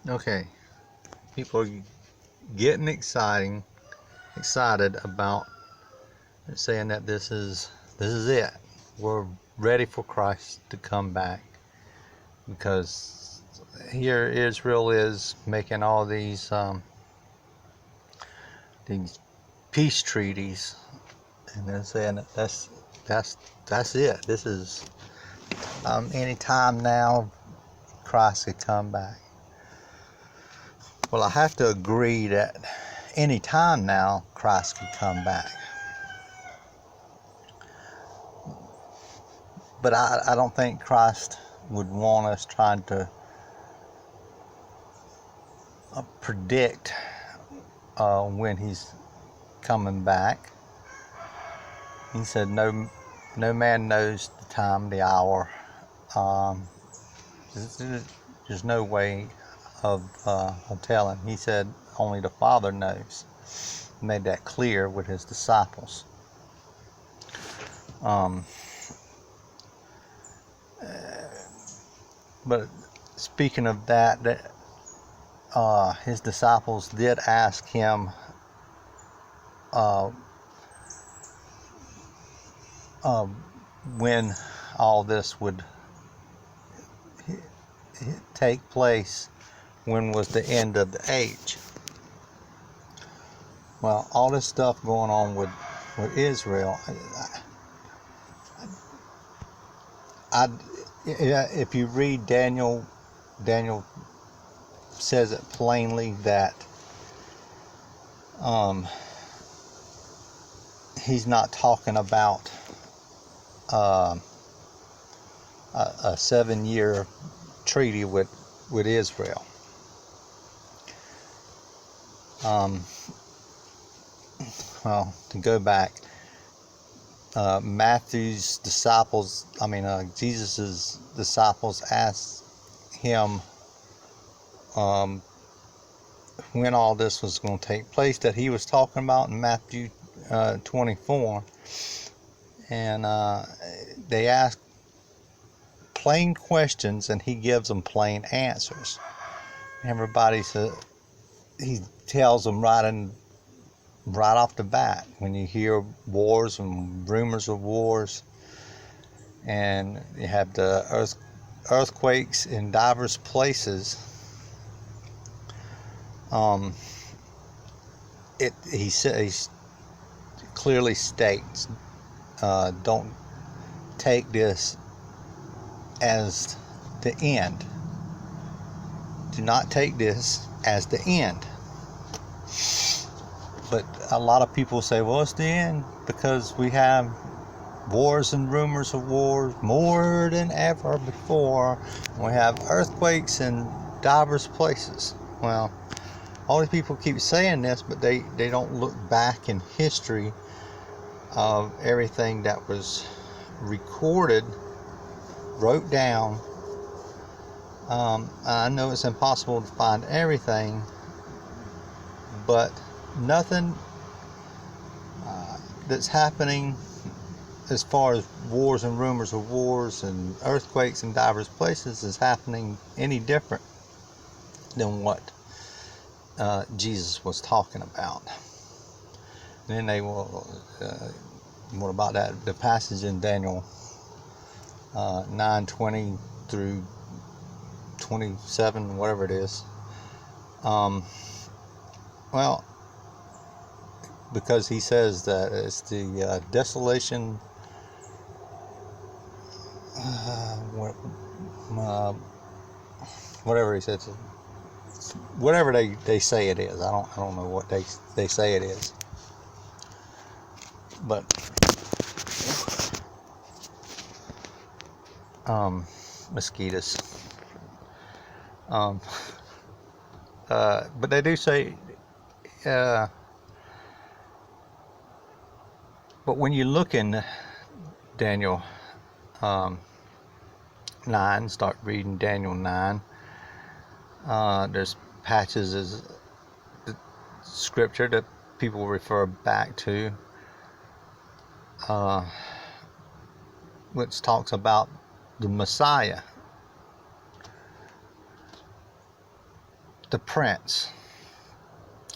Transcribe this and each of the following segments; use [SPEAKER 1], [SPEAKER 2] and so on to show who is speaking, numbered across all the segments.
[SPEAKER 1] Okay, people are getting excited about saying that this is it. We're ready for Christ to come back because here Israel is making all these peace treaties, and they're saying that that's it. This is any time now Christ could come back. Well, I have to agree that any time now Christ could come back. But I don't think Christ would want us trying to predict when he's coming back. He said, no man knows the time, the hour. Um, there's no way of telling. He said only the Father knows. He made that clear with his disciples. But speaking of that, his disciples did ask him uh, when all this would take place, when was the end of the age. Well, all this stuff going on with Israel, if you read Daniel says it plainly that he's not talking about a 7-year treaty with Israel. Well, to go back, Matthew's disciples, Jesus's disciples asked him when all this was going to take place that he was talking about in Matthew 24, and they ask plain questions and he gives them plain answers. Everybody says, he tells them right off the bat, when you hear wars and rumors of wars, and you have the earthquakes in diverse places, he clearly states, don't take this as the end. Do not take this as the end. But a lot of people say, well, it's the end because we have wars and rumors of wars more than ever before. We have earthquakes in diverse places. Well, all these people keep saying this, but they don't look back in history of everything that was recorded, wrote down. I know it's impossible to find everything, but nothing that's happening as far as wars and rumors of wars and earthquakes in diverse places is happening any different than what Jesus was talking about. And then they will, what about that? The passage in Daniel 9:20 through 27, whatever it is. Well, because he says that it's the desolation, whatever he says, whatever they say it is. I don't know what they say it is, but mosquitoes. But they do say, but when you look in Daniel 9, start reading Daniel 9, there's patches of scripture that people refer back to, which talks about the Messiah. the prince.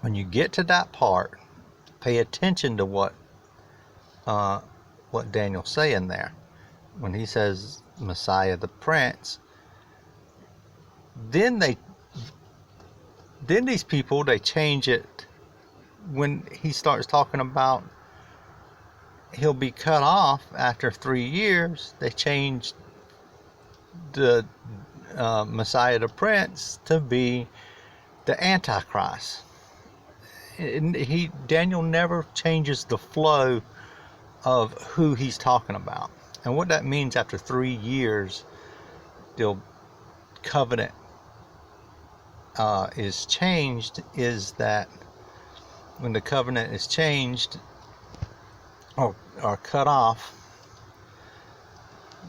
[SPEAKER 1] When you get to that part, pay attention to what Daniel's saying there. When he says Messiah the Prince, then these people, they change it. When he starts talking about he'll be cut off after 3 years, they changed the Messiah the Prince to be the Antichrist. Daniel never changes the flow of who he's talking about. And what that means, after 3 years, the covenant is changed, is that when the covenant is changed or cut off,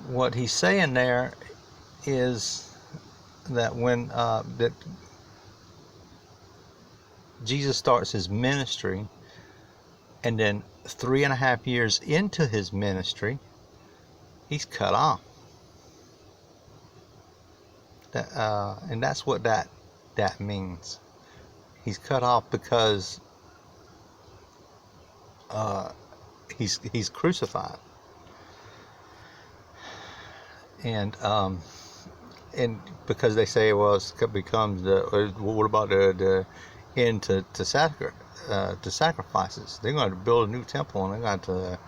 [SPEAKER 1] what he's saying there is that when that Jesus starts his ministry, and then 3.5 years into his ministry, he's cut off. And that's what that means. He's cut off because he's crucified. And because they say, well, it becomes what about the end to sacrifices? They're going to build a new temple, and they're going to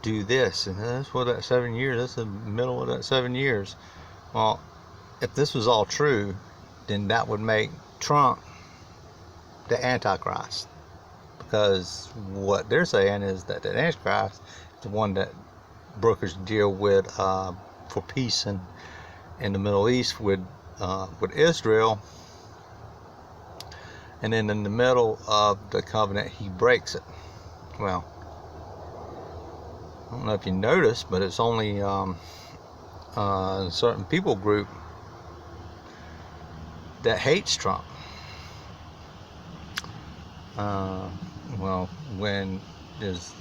[SPEAKER 1] do this, and that's what that 7 years. That's the middle of that 7 years. Well, if this was all true, then that would make Trump the Antichrist, because what they're saying is that the Antichrist is the one that brokers deal with for peace in the Middle East with Israel, and then in the middle of the covenant he breaks it. Well, I don't know if you noticed, but it's only a certain people group that hates Trump. Well, when there's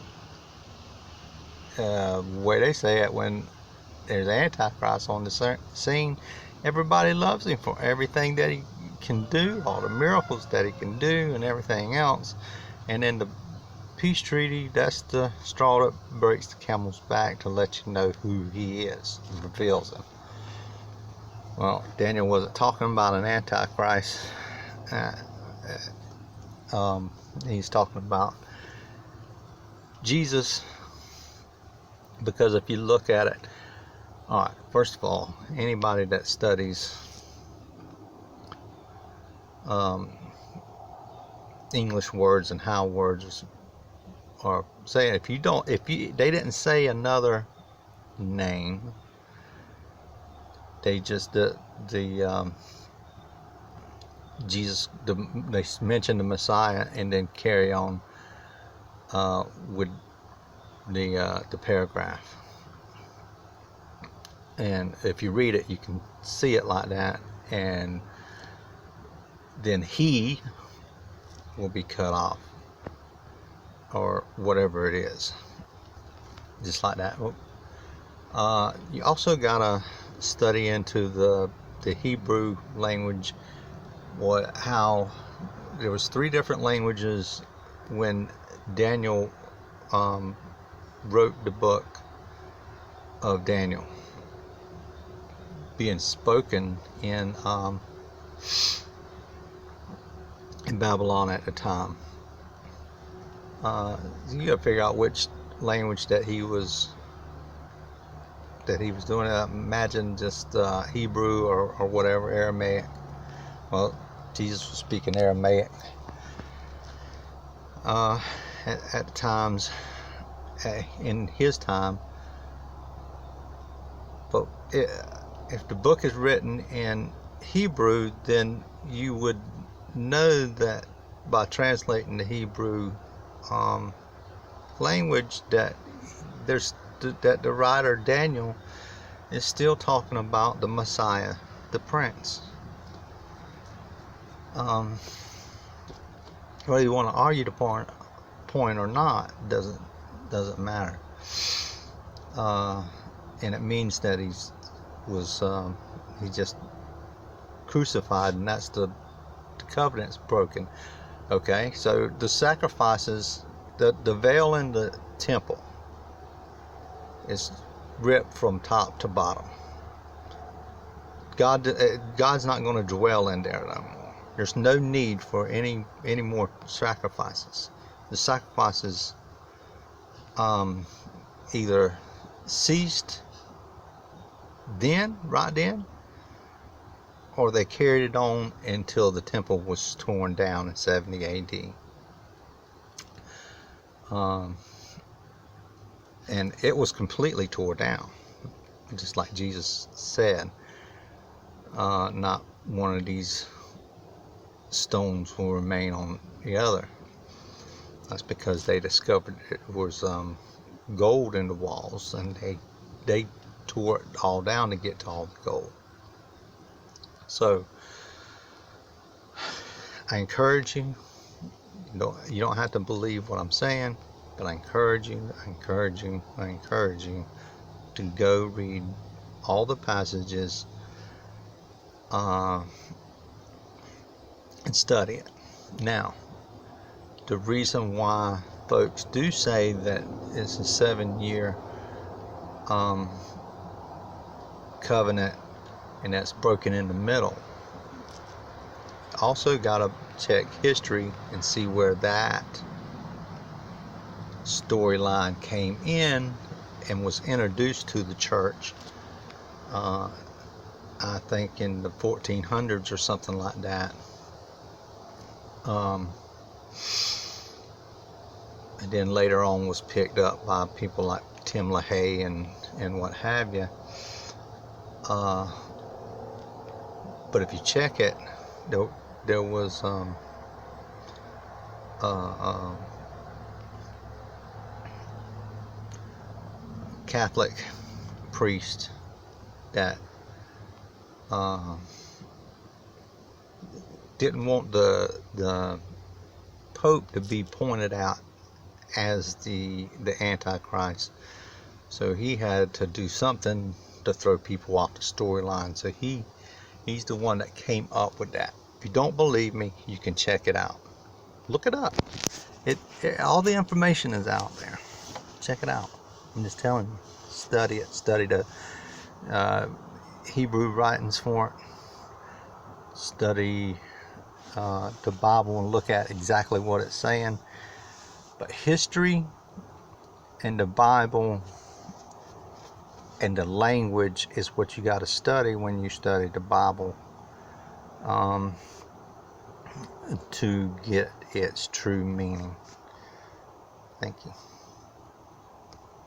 [SPEAKER 1] way they say it, when there's Antichrist on the scene, everybody loves him for everything that he can do, all the miracles that he can do, and everything else. And then the peace treaty, that's the straw that breaks the camel's back to let you know who he is, reveals him. Well, Daniel wasn't talking about an Antichrist. He's talking about Jesus, because if you look at it, all right, first of all, anybody that studies English words and how words are saying, they didn't say another name, they just Jesus, they mention the Messiah and then carry on with the paragraph. And if you read it, you can see it like that, and then he will be cut off, or whatever it is, just like that. You also gotta study into the Hebrew language, how there was 3 different languages when Daniel wrote the book of Daniel, being spoken in Babylon at the time. You gotta figure out which language that he was doing. Imagine just Hebrew or whatever, Aramaic. Well, Jesus was speaking Aramaic at times in his time. But if the book is written in Hebrew, then you would know that by translating the Hebrew language, that the writer Daniel is still talking about the Messiah, the Prince. Whether you want to argue the point or not doesn't matter. And it means that he just crucified, and that's the the covenant's broken. Okay, so the sacrifices, the veil in the temple is ripped from top to bottom. God's not going to dwell in there no more. There's no need for any more sacrifices. The sacrifices either ceased right then, or they carried it on until the temple was torn down in 70 AD. And it was completely torn down, just like Jesus said. Not one of these stones will remain on the other. That's because they discovered it was gold in the walls, and they tore it all down to get to all the gold. So I encourage you. You don't have to believe what I'm saying, but I encourage you to go read all the passages and study it. Now, the reason why folks do say that it's a 7-year covenant and that's broken in the middle, also got to check history and see where that storyline came in and was introduced to the church. I think in the 1400s or something like that. And then later on was picked up by people like Tim LaHaye and what have you. But if you check it, there was Catholic priest that didn't want the Pope to be pointed out as the Antichrist, so he had to do something to throw people off the storyline. So he's the one that came up with that. If you don't believe me, you can check it out. Look it up. All the information is out there. Check it out. I'm just telling you. Study it. Study the Hebrew writings for it. Study the Bible and look at exactly what it's saying. But history and the Bible and the language is what you got to study when you study the Bible, to get its true meaning. Thank you.